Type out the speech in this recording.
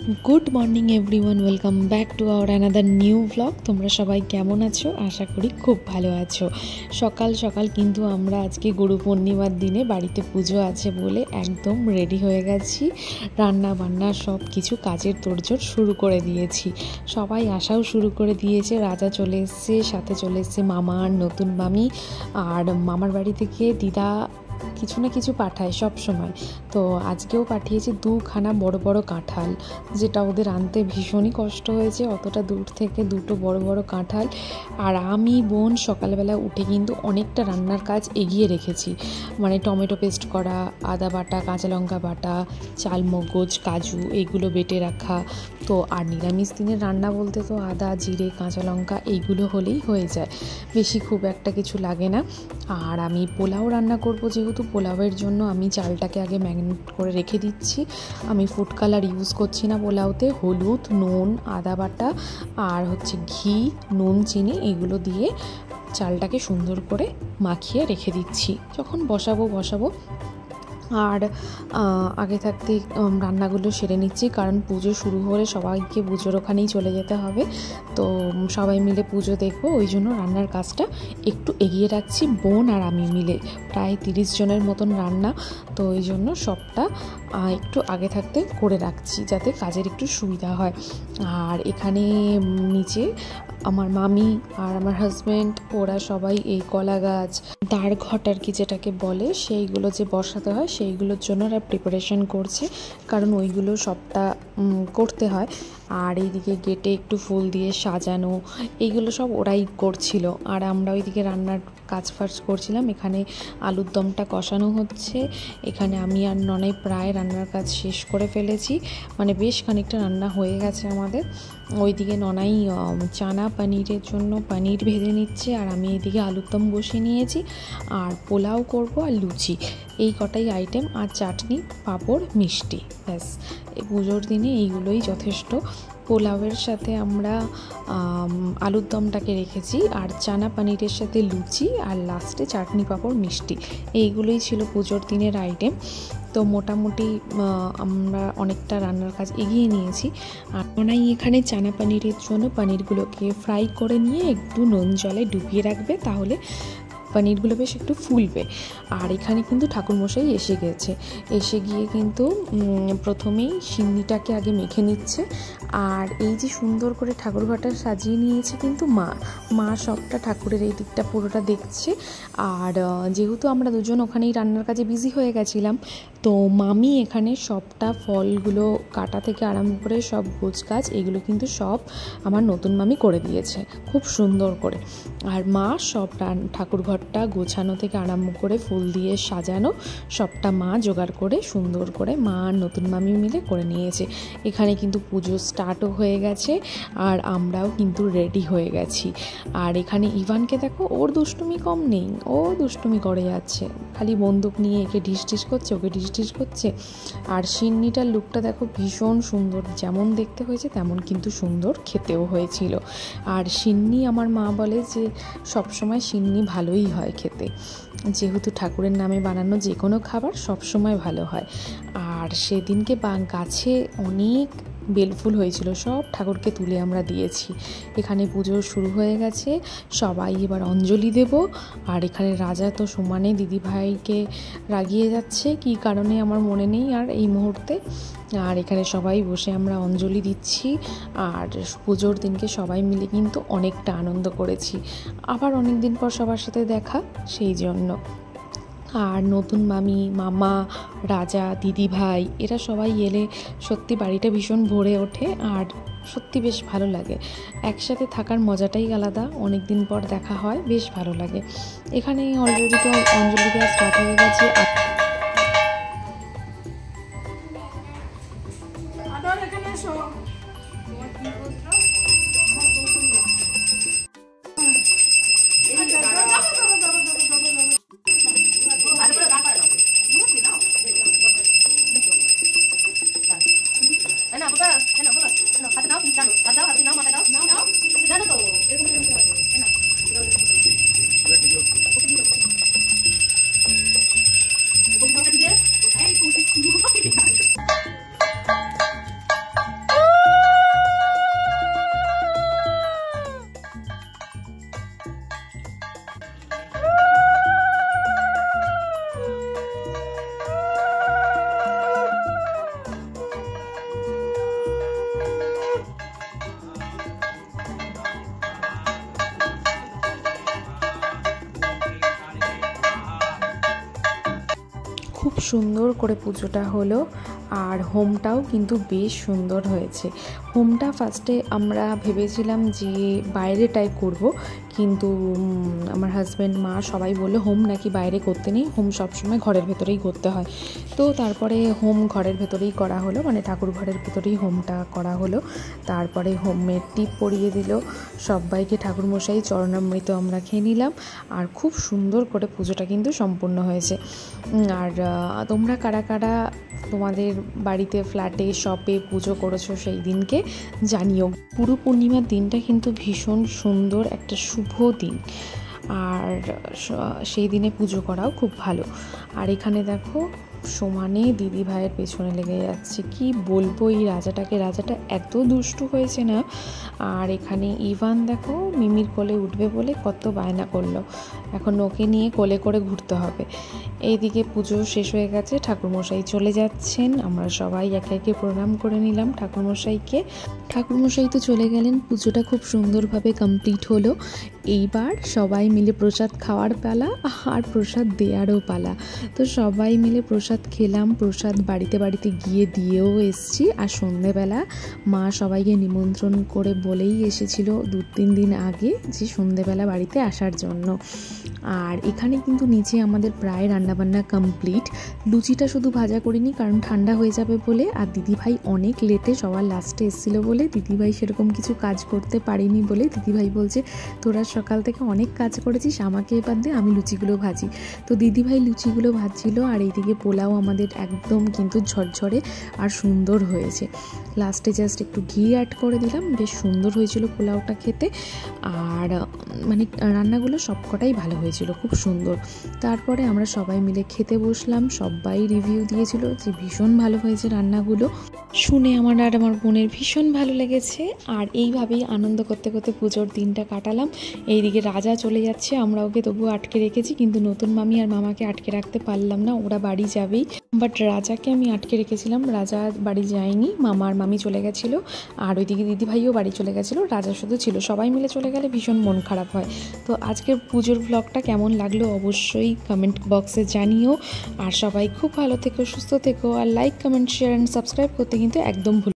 Good morning everyone welcome back to our another new vlog. তোমরা সবাই কেমন আছো? আশা করি খুব ভালো আছো। সকাল সকাল কিন্তু আমরা আজকে গুরু পূর্ণিমার দিনে বাড়িতে পুজো আছে বলে একদম রেডি হয়ে গেছি। রান্না বান্না সব কিছু কাজের তোড়জোড় শুরু করে দিয়েছি। সবাই আসাও শুরু করে দিয়েছে। রাজা চলে এসছে, সাথে চলে এসছে মামা আর নতুন মামি। আর মামার বাড়ি থেকে দিদা কিছু না কিছু পাঠায় সব সময়। তো আজকেও পাঠিয়েছে দুখানা বড় বড় কাঁঠাল, যেটা ওদের আনতে ভীষণই কষ্ট হয়েছে। অতটা দূর থেকে দুটো বড় বড় কাঁঠাল। আর আমি বোন সকালবেলা উঠে কিন্তু অনেকটা রান্নার কাজ এগিয়ে রেখেছি। মানে টমেটো পেস্ট করা, আদা বাটা, কাঁচা লঙ্কা বাটা, চালমগজ, কাজু এইগুলো বেটে রাখা। তো আর নিরামিষ দিনের রান্না বলতে তো আদা, জিরে, কাঁচা লঙ্কা এইগুলো হলেই হয়ে যায়, বেশি খুব একটা কিছু লাগে না। আর আমি পোলাও রান্না করব, যেহেতু পোলাওয়ের জন্য আমি চালটাকে আগে ম্যারিনেট করে রেখে দিচ্ছি। আমি ফুড কালার ইউজ করছি না পোলাওতে। হলুদ, নুন, আদা বাটা আর ঘি, নুন, চিনি এগুলো দিয়ে চালটাকে সুন্দর করে মাখিয়ে রেখে দিচ্ছি। যখন বসাবো আর আগে থাকতে রান্নাগুলো সেরে নিচ্ছি, কারণ পুজো শুরু হলে সবাইকে পুজোর ওখানেই চলে যেতে হবে। তো সবাই মিলে পুজো দেখবো, ওই জন্য রান্নার কাজটা একটু এগিয়ে রাখছি বোন আর আমি মিলে। প্রায় 30 জনের মতন রান্না, তো ওই জন্য সবটা একটু আগে থাকতে করে রাখছি যাতে কাজের একটু সুবিধা হয়। আর এখানে নিচে আমার মামি আর আমার হাজব্যান্ড ওরা সবাই এই কলা গাছ, দাঁড় ঘট আর কি যেটাকে বলে, সেইগুলো যে বসাতে হয় সেইগুলোর জন্য ওরা প্রিপারেশন করছে, কারণ ওইগুলো সবটা করতে হয়। আর এইদিকে গেটে একটু ফুল দিয়ে সাজানো, এইগুলো সব ওরাই করছিল। আর আমরা ওইদিকে রান্নার কাজ ফাজ করছিলাম। এখানে আলুর দমটা কষানো হচ্ছে। এখানে আমি আর ননাই প্রায় রান্নার কাজ শেষ করে ফেলেছি, মানে বেশ খানিকটা রান্না হয়ে গেছে আমাদের। ওইদিকে ননাই চানা পনিরের জন্য পনির ভেজে নিচ্ছে, আর আমি এইদিকে আলুর দম বসিয়ে নিয়েছি। আর পোলাও করব আর লুচি, এই কটাই আইটেম। আর চাটনি, পাঁপড়, মিষ্টি, ব্যাস। এই পুজোর দিনে এইগুলোই যথেষ্ট। পোলাওয়ের সাথে আমরা আলুর দমটাকে রেখেছি, আর চানা পনিরের সাথে লুচি, আর লাস্টে চাটনি, পাঁপড়, মিষ্টি, এইগুলোই ছিল পুজোর দিনের আইটেম। তো মোটামুটি আমরা অনেকটা রান্নার কাজ এগিয়ে নিয়েছি। আর ওনাই এখানে চানা পনিরের জন্য পনিরগুলোকে ফ্রাই করে নিয়ে একটু নুন জলে ডুবিয়ে রাখবে, তাহলে পনিরগুলো বেশ একটু ফুলবে। আর এখানে কিন্তু ঠাকুরমশাই এসে গিয়ে কিন্তু প্রথমেই সিন্নিটাকে আগে মেখে নিচ্ছে। আর এই যে সুন্দর করে ঠাকুরঘরটা সাজিয়ে নিয়েছে কিন্তু মা সবটা ঠাকুরের এই দিকটা পুরোটা দেখছে। আর যেহেতু আমরা দুজন ওখানেই রান্নার কাজে বিজি হয়ে গেছিলাম, তো মামি এখানে সবটা ফলগুলো কাটা থেকে আরম্ভ করে সব গোছ কাজ এগুলো কিন্তু সব আমার নতুন মামি করে দিয়েছে খুব সুন্দর করে। আর মা সব ঠাকুরঘরটা গোছানো থেকে আরম্ভ করে ফুল দিয়ে সাজানো সবটা মা জোগাড় করে সুন্দর করে মা আর নতুন মামি মিলে করে নিয়েছে। এখানে কিন্তু পুজো স্টার্টও হয়ে গেছে, আর আমরাও কিন্তু রেডি হয়ে গেছি। আর এখানে ইভানকে দেখো, ওর দুষ্টুমি কম নেই, ও দুষ্টুমি করে যাচ্ছে, খালি বন্দুক নিয়ে একে ঢিস করছে, ওকে ঢিস করছে। আর সিন্নিটার লুকটা দেখো ভীষণ সুন্দর, যেমন দেখতে হয়েছে তেমন কিন্তু সুন্দর খেতেও হয়েছিল। আর সিন্নি আমার মা বলে যে সবসময় সিন্নি ভালোই হয় খেতে, যেহেতু ঠাকুরের নামে বানানো যে কোনো খাবার সবসময় ভালো হয়। আর সেদিনকে গাছে অনেক বেলফুল হয়েছিল, সব ঠাকুরকে তুলে আমরা দিয়েছি। এখানে পুজো শুরু হয়ে গেছে, সবাই এবার অঞ্জলি দেব। আর এখানে রাজা তো সমানে দিদিভাইকে রাগিয়ে যাচ্ছে, কী কারণে আমার মনে নেই আর এই মুহূর্তে। আর এখানে সবাই বসে আমরা অঞ্জলি দিচ্ছি। আর পুজোর দিনকে সবাই মিলে কিন্তু অনেকটা আনন্দ করেছি। আবার অনেক দিন পর সবার সাথে দেখা, সেই জন্য। আর নতুন মামি, মামা, রাজা, দিদিভাই এরা সবাই এলে সত্যি বাড়িটা ভীষণ ভরে ওঠে, আর সত্যি বেশ ভালো লাগে। একসাথে থাকার মজাটাই আলাদা, অনেক দিন পর দেখা হয়, বেশ ভালো লাগে। এখানে অলরেডি তো অঞ্জলি দেওয়া স্টার্ট হয়ে গেছে। সুন্দর করে পুজোটা হলো। আর হোমটাও কিন্তু বেশ সুন্দর হয়েছে। হোমটা ফার্স্টে আমরা ভেবেছিলাম যে বাইরেটাই করব, কিন্তু আমার হাজব্যান্ড, মা সবাই বললো হোম নাকি বাইরে করতে নেই, হোম সবসময় ঘরের ভেতরেই করতে হয়। তো তারপরে হোম ঘরের ভেতরেই করা হলো, মানে ঠাকুর ঘরের ভেতরেই হোমটা করা হলো। তারপরে হোমের টিপ পরিয়ে দিল সবাইকে, ঠাকুরমশাই চরণামৃত আমরা খেয়ে নিলাম। আর খুব সুন্দর করে পুজোটা কিন্তু সম্পূর্ণ হয়েছে। আর তোমরা কারা কারা তোমাদের বাড়িতে, ফ্ল্যাটে, শপে পুজো করেছো সেই দিনকে জানিও। গুরু পূর্ণিমার দিনটা কিন্তু ভীষণ সুন্দর একটা শুভ দিন, আর সেই দিনে পুজো করাও খুব ভালো। আর এখানে দেখো সমানে দিদি ভাইয়ের পেছনে লেগে যাচ্ছে। কি বলবো এই রাজাটাকে, রাজাটা এত দুষ্টু হয়েছে না। আর এখানে ইভান দেখো মিমির কোলে উঠবে বলে কত বায়না করলো, এখন ওকে নিয়ে কোলে করে ঘুরতে হবে। এইদিকে পুজো শেষ হয়ে গেছে, ঠাকুরমশাই চলে যাচ্ছেন। আমরা সবাই একে একে প্রণাম করে নিলাম ঠাকুরমশাইকে। ঠাকুরমশাই তো চলে গেলেন, পুজোটা খুব সুন্দরভাবে কমপ্লিট হলো। এইবার সবাই মিলে প্রসাদ খাওয়ার পালা, আর প্রসাদ দেওয়ারও পালা। তো সবাই মিলে প্রসাদ খেলাম, প্রসাদ বাড়িতে বাড়িতে গিয়ে দিয়েও এসছি। আর সন্ধেবেলা মা সবাইকে নিমন্ত্রণ করে বলেই এসেছিল 2-3 দিন আগে যে সন্ধেবেলা বাড়িতে আসার জন্য। আর এখানে কিন্তু নিচে আমাদের প্রায় রান্নাবান্না কমপ্লিট। লুচিটা শুধু ভাজা করিনি, কারণ ঠান্ডা হয়ে যাবে বলে। আর দিদিভাই অনেক লেটে সবার লাস্টে এসেছিলো বলে দিদিভাই সেরকম কিছু কাজ করতে পারিনি বলে দিদিভাই বলছে তোরা সকাল থেকে অনেক কাজ করেছিস, আমাকে এবার দে, আমি লুচিগুলো ভাজি। তো দিদিভাই লুচিগুলো ভাজছিল। আর এইদিকে পোলাও আমাদের একদম কিন্তু ঝরঝরে আর সুন্দর হয়েছে। লাস্টে জাস্ট একটু ঘি অ্যাড করে দিলাম, বেশ সুন্দর হয়েছিল পোলাওটা খেতে। আর মানে রান্নাগুলো সবকটাই ভালো হয়েছিল, খুব সুন্দর। তারপরে আমরা সবাই মিলে খেতে বসলাম, সবাই রিভিউ দিয়েছিল যে ভীষণ ভালো হয়েছে রান্নাগুলো। শুনে আমার আর আমার বোনের ভীষণ ভালো লেগেছে। আর এইভাবেই আনন্দ করতে করতে পুজোর দিনটা কাটালাম। এইদিকে রাজা চলে যাচ্ছে, আমরা ওকে তবুও আটকে রেখেছি, কিন্তু নতুন মামি আর মামাকে আটকে রাখতে পারলাম না, ওরা বাড়ি যাবেই। বাট রাজাকে আমি আটকে রেখেছিলাম, রাজা বাড়ি যায়নি, মামা আর মামি চলে গেছিলো। আর ওইদিকে দিদিভাইও বাড়ি চলে গেছিলো, রাজা শুধু ছিল। সবাই মিলে চলে গেলে ভীষণ মন খারাপ হয়। তো আজকের পুজোর ব্লগটা কেমন লাগলো অবশ্যই কমেন্ট বক্সে জানিও। আর সবাই খুব ভালো থেকো, সুস্থ থেকো। আর like, comment, share and subscribe করতে কিন্তু একদম ভুল